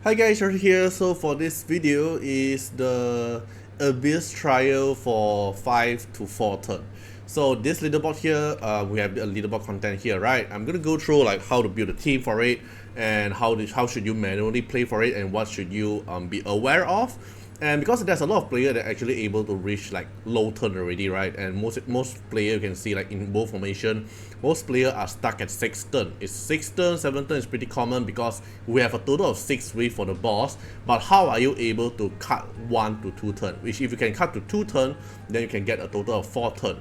Hi guys, Artiar here. So for this video is the Abyss trial for 5 to 4 turn. So this leaderboard here, we have the leaderboard content here, right? I'm gonna go through like how to build a team for it and how should you manually play for it and what should you be aware of. And because there's a lot of players that are actually able to reach like low turn already, right? And most players you can see like in both formation, most players are stuck at 6 turn. It's 6 turn, 7 turn is pretty common because we have a total of 6 waves for the boss. But how are you able to cut 1 to 2 turn? Which if you can cut to 2 turn, then you can get a total of 4 turn.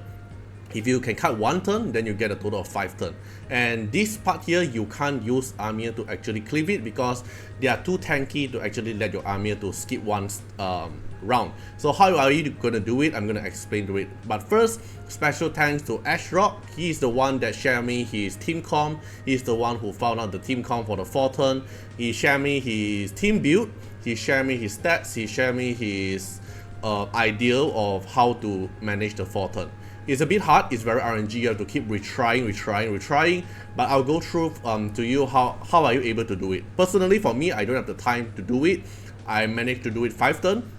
If you can cut 1 turn, then you get a total of 5 turn. And this part here, you can't use Artiar to actually cleave it because they are too tanky to actually let your Artiar to skip one round. So how are you gonna do it? I'm gonna explain to it. But first, special thanks to Ashrock. He's the one that shared me his team comp. He's the one who found out the team comp for the 4 turn. He shared me his team build. He shared me his stats. He shared me his idea of how to manage the 4 turn. It's a bit hard, it's very RNG, you have to keep retrying, but I'll go through to you how are you able to do it. Personally, for me, I don't have the time to do it. I managed to do it 5 turn,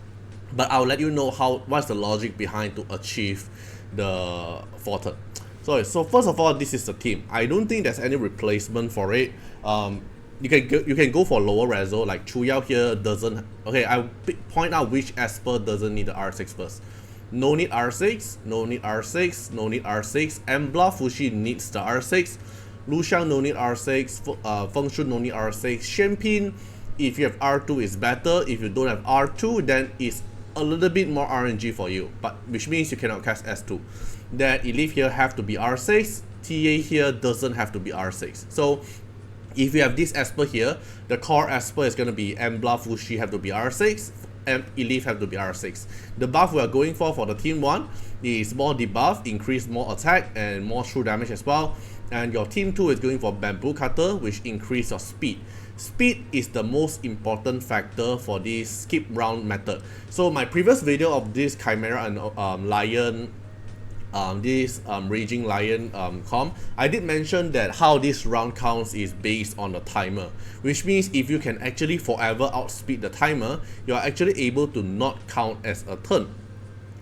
but I'll let you know what's the logic behind to achieve the 4 turn. So first of all, this is the team. I don't think there's any replacement for it. You can go for lower reso, like Chuyao here doesn't. Okay, I'll point out which Esper doesn't need the R6 first. No need R6, no need R6, no need R6. Embla Fushi needs the R6. Luxiang no need R6. Feng Shun no need R6. Shenpin, if you have R2 is better. If you don't have R2, then it's a little bit more RNG for you, but which means you cannot cast S2. Then Elite here have to be R6. TA here doesn't have to be R6. So if you have this Esper here, the core Esper is gonna be Embla Fushi have to be R6. And Elite have to be R6. The buff we are going for the team 1 is more debuff, increase more attack and more true damage as well. And your team 2 is going for Bamboo Cutter, which increase your speed. Speed is the most important factor for this skip round method. So my previous video of this Chimera and Lion, Raging Lion comp, I did mention that how this round counts is based on the timer, which means if you can actually forever outspeed the timer, you are actually able to not count as a turn.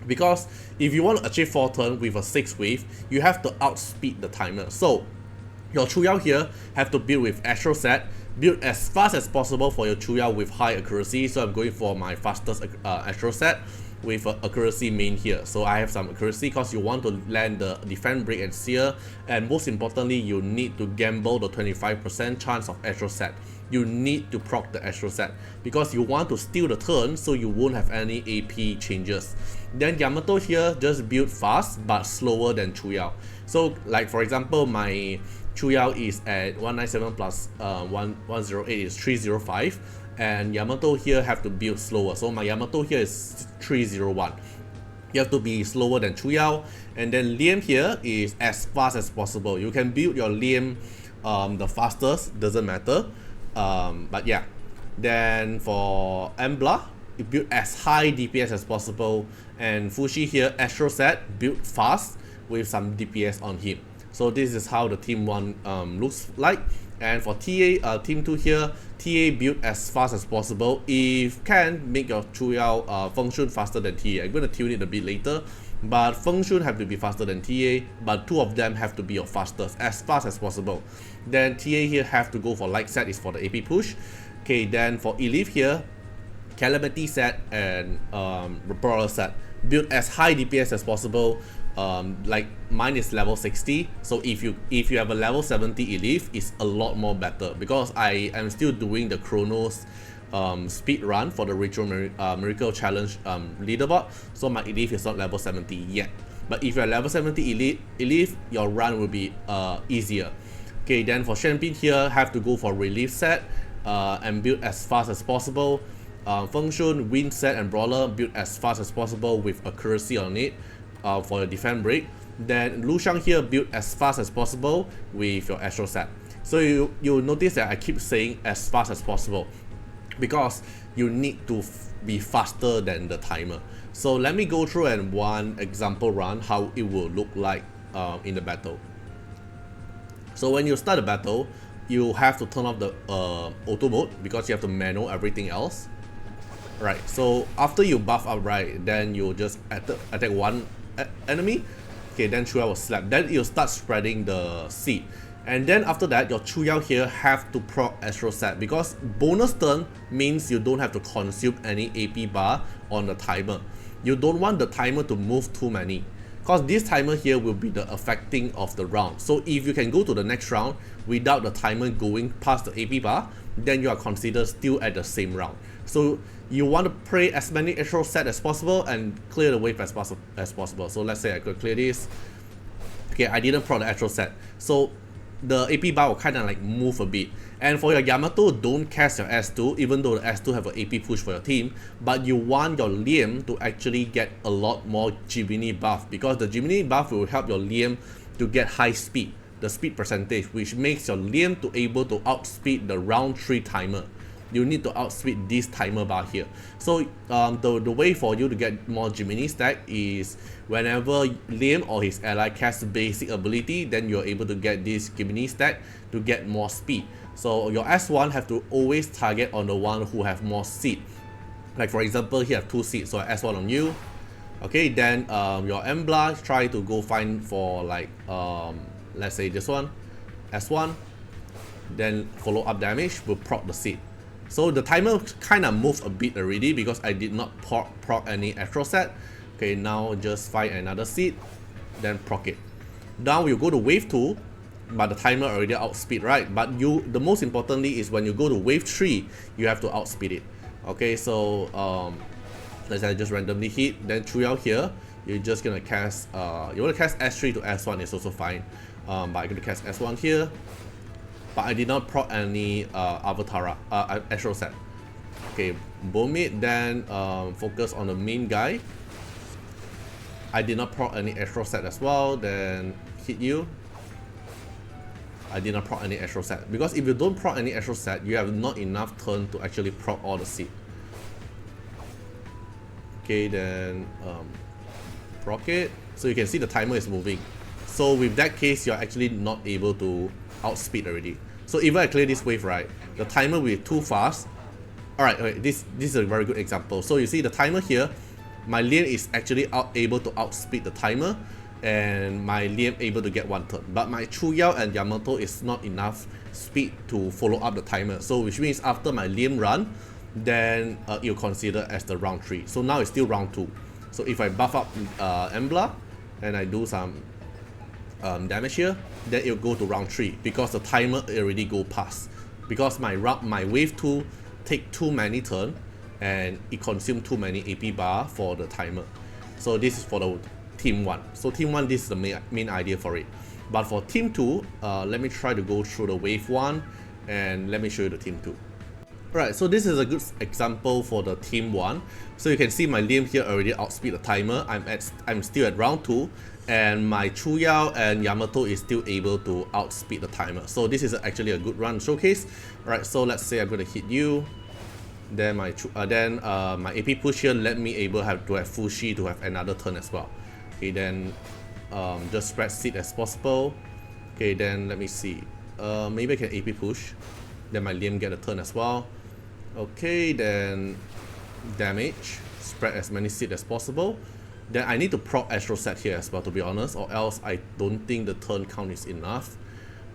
Because if you want to achieve 4 turn with a 6 wave, you have to outspeed the timer. So your Chuyao here have to build with Astral Set, build as fast as possible for your Chuyao with high accuracy. So I'm going for my fastest Astral Set with accuracy main here. So I have some accuracy because you want to land the defend, break and sear, and most importantly you need to gamble the 25% chance of Astral Set. You need to proc the Astral Set because you want to steal the turn so you won't have any AP changes. Then Yamato here just build fast but slower than Chuyao. So like for example, my Chuyao is at 197 plus 108 is 305. And Yamato here have to build slower. So my Yamato here is 301. You have to be slower than Chuyao. And then Liam here is as fast as possible. You can build your Liam the fastest, doesn't matter. But yeah. Then for Embla, you build as high DPS as possible. And Fushi here, Astral Set, build fast with some DPS on him. So this is how the team 1 looks like. And for TA, team 2 here, TA build as fast as possible. If can, make your Chuyao Feng Shun faster than TA. I'm going to tune it a bit later. But Feng Shun have to be faster than TA. But 2 of them have to be your fastest, as fast as possible. Then TA here have to go for Light Set, is for the AP push. Okay, then for Elite here, Calamity Set and Brawler Set. Build as high DPS as possible. Like mine is level 60, so if you have a level 70 Elite, it's a lot more better because I am still doing the Chronos speed run for the Ritual Miracle Challenge leaderboard, so my Elite is not level 70 yet. But if you're level 70 Elite, your run will be easier. Okay, then for Shenpin here, have to go for Relief Set and build as fast as possible. Feng Shun, Wind Set and Brawler, build as fast as possible with accuracy on it. For your defend break. Then Luxiang here build as fast as possible with your Astral Set. So you'll notice that I keep saying as fast as possible because you need to be faster than the timer. So let me go through and one example run how it will look like in the battle. So when you start a battle, you have to turn off the auto mode because you have to manual everything else. Right, so after you buff up, right, then you just attack one enemy. Okay, then Chuyao will slap. Then you'll start spreading the seed. And then after that, your Chuyao here have to proc Astral Set because bonus turn means you don't have to consume any AP bar on the timer. You don't want the timer to move too many because this timer here will be the affecting of the round. So if you can go to the next round without the timer going past the AP bar, then you are considered still at the same round. So you want to pray as many Astral Set as possible and clear the wave as possible. So let's say I could clear this. Okay, I didn't proc the Astral Set. So the AP bar will kind of like move a bit. And for your Yamato, don't cast your S2, even though the S2 have an AP push for your team, but you want your Liam to actually get a lot more Gemini buff because the Gemini buff will help your Liam to get high speed, the speed percentage, which makes your Liam to able to outspeed the round 3 timer. You need to outspeed this timer bar here. So the way for you to get more Gemini stack is whenever Liam or his ally casts basic ability, then you're able to get this Gemini stack to get more speed. So your S1 have to always target on the one who have more seed. Like for example, here have 2 seeds, so S1 on you. Okay, then your Embla try to go find for like let's say this one, S1. Then follow up damage will proc the seed. So the timer kind of moved a bit already because I did not proc any Astral Set. Okay, now just find another seed, then proc it. Now we'll go to wave 2, but the timer already outspeed, right? But the most importantly is when you go to wave 3, you have to outspeed it. Okay, so let's say I just randomly hit, then Chuyao here, you're just gonna cast, you wanna cast S3 to S1 is also fine. But I'm gonna cast S1 here. But I did not proc any Avatara, Astral Set. Okay, boom it, then focus on the main guy. I did not proc any Astral Set as well, then hit you. I did not proc any Astral Set. Because if you don't proc any Astral Set, you have not enough turn to actually proc all the seed. Okay, then proc it. So you can see the timer is moving. So with that case, you're actually not able to outspeed already. So even I clear this wave, right, the timer will be too fast. Alright, this is a very good example. So you see the timer here, my Liam is actually able to outspeed the timer and my Liam able to get 1 turn. But my Chuyao and Yamato is not enough speed to follow up the timer. So which means after my Liam run, then you'll consider as the round 3. So now it's still round 2. So if I buff up Embla and I do some damage here, then it'll go to round 3 because the timer already go past. Because my wave 2 take too many turn and it consume too many AP bar for the timer. So this is for the team 1. So team 1, this is the main idea for it. But for team 2, let me try to go through the wave 1 and let me show you the team 2. Alright, so this is a good example for the team 1. So you can see my Liam here already outspeed the timer. I'm still at round 2 and my Chuyao and Yamato is still able to outspeed the timer. So this is actually a good run showcase. Alright, so let's say I'm going to hit you. Then my AP push here let me able to have Fushi to have another turn as well. Okay, then just spread seed as possible. Okay, then let me see. Maybe I can AP push. Then my Liam get a turn as well. Okay, then damage. Spread as many seed as possible. Then I need to proc Astral Set here as well, to be honest, or else I don't think the turn count is enough.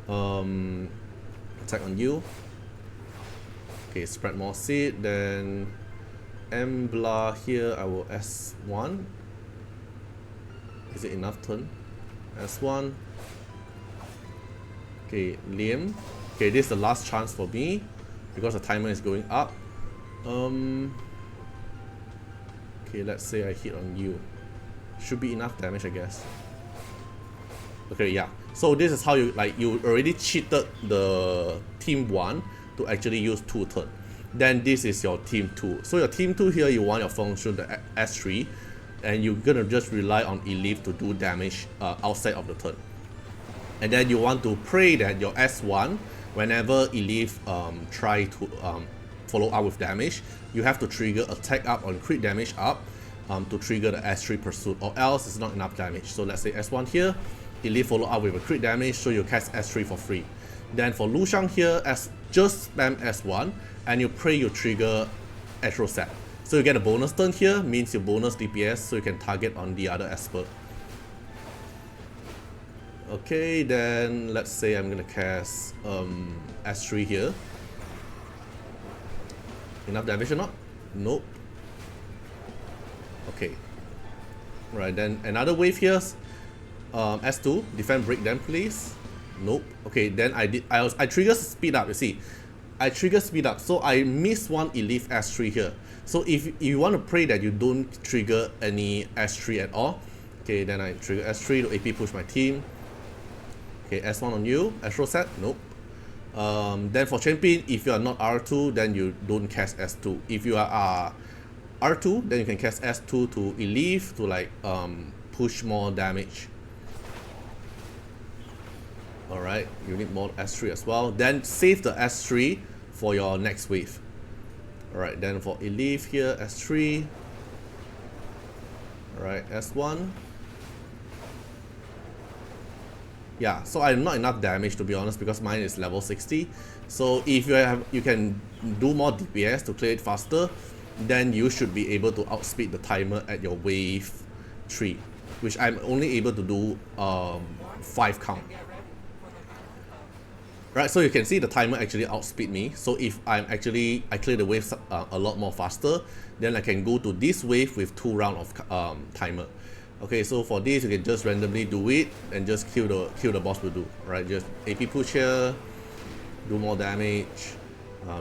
Attack on you. Okay, spread more seed. Then Embla here, I will S1. Is it enough turn? S1. Okay, Liam. Okay, this is the last chance for me because the timer is going up. Okay, let's say I hit on you. Should be enough damage, I guess. Okay, yeah. So this is how you already cheated the team 1 to actually use 2 turn. Then this is your team 2. So your team 2 here, you want your function the S3, and you're gonna just rely on Elif to do damage outside of the turn. And then you want to pray that your S1, whenever Elif try to follow up with damage, you have to trigger attack up on crit damage up to trigger the S3 pursuit, or else it's not enough damage. So let's say S1 here, Elif follow up with a crit damage, so you cast S3 for free. Then for Lushang here, just spam S1 and you pray you trigger Astro Set. So you get a bonus turn here, means you bonus DPS so you can target on the other Esper. Okay, then let's say I'm gonna cast S3 here. Enough damage or not? Nope. Okay. Right, then another wave here. S2, defend break them please. Nope. Okay, then I trigger speed up, you see. I trigger speed up, so I miss one elite S3 here. So if you want to pray that you don't trigger any S3 at all, okay, then I trigger S3 to AP push my team. Okay, S1 on you, Astro Set, nope. Then for champion, if you are not R2, then you don't cast S2. If you are R2, then you can cast S2 to elite to like push more damage. Alright, you need more S3 as well. Then save the S3 for your next wave. Alright, then for elite here, S3. Alright, S1. Yeah, so I'm not enough damage to be honest because mine is level 60. So if you can do more DPS to clear it faster, then you should be able to outspeed the timer at your wave 3, which I'm only able to do 5 count. Right, so you can see the timer actually outspeed me. So if I clear the waves a lot more faster, then I can go to this wave with 2 rounds of timer. Okay, so for this you can just randomly do it and just kill the boss will do. Right, just AP push here, do more damage.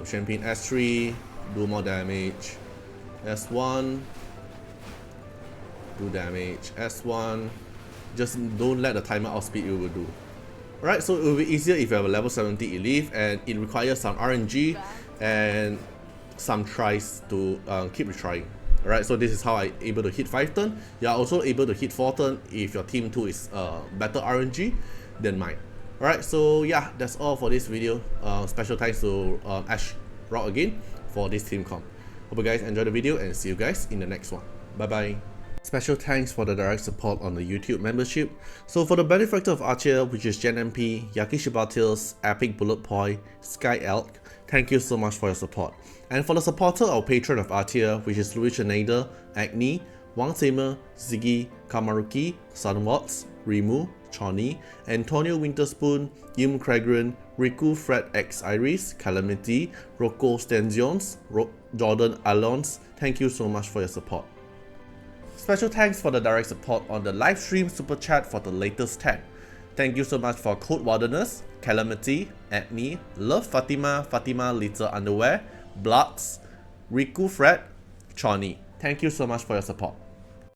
Champion S3, do more damage. S1, do damage. S1, just don't let the timer outspeed you will do. Right, so it will be easier if you have a level 70 elite and it requires some RNG and some tries to keep retrying. Alright, so this is how I'm able to hit 5 turn. You are also able to hit 4 turn if your team 2 is better RNG than mine. Alright, so yeah, that's all for this video. Special thanks to Ash Rock again for this team comp. Hope you guys enjoyed the video and see you guys in the next one. Bye bye. Special thanks for the direct support on the YouTube membership. So for the benefactor of Artiar, which is Gen MP, Yakishiba Tales, Epic Bullet Point, Sky Elk, thank you so much for your support. And for the supporter or patron of Artiar, which is Louis Schneider, Agni, Wang Seimer, Ziggy, Kamaruki, Sunwatts, Rimu, Choni, Antonio Winterspoon, Yim Cragren, Riku Fred X Iris, Calamity, Rocco Stenzions, Jordan Alons, thank you so much for your support. Special thanks for the direct support on the live stream super chat for the latest tag. Thank you so much for Code Wilderness, Calamity, Agni, Love Fatima, Fatima Little Underwear, Bloods, Riku Fred, Choni. Thank you so much for your support.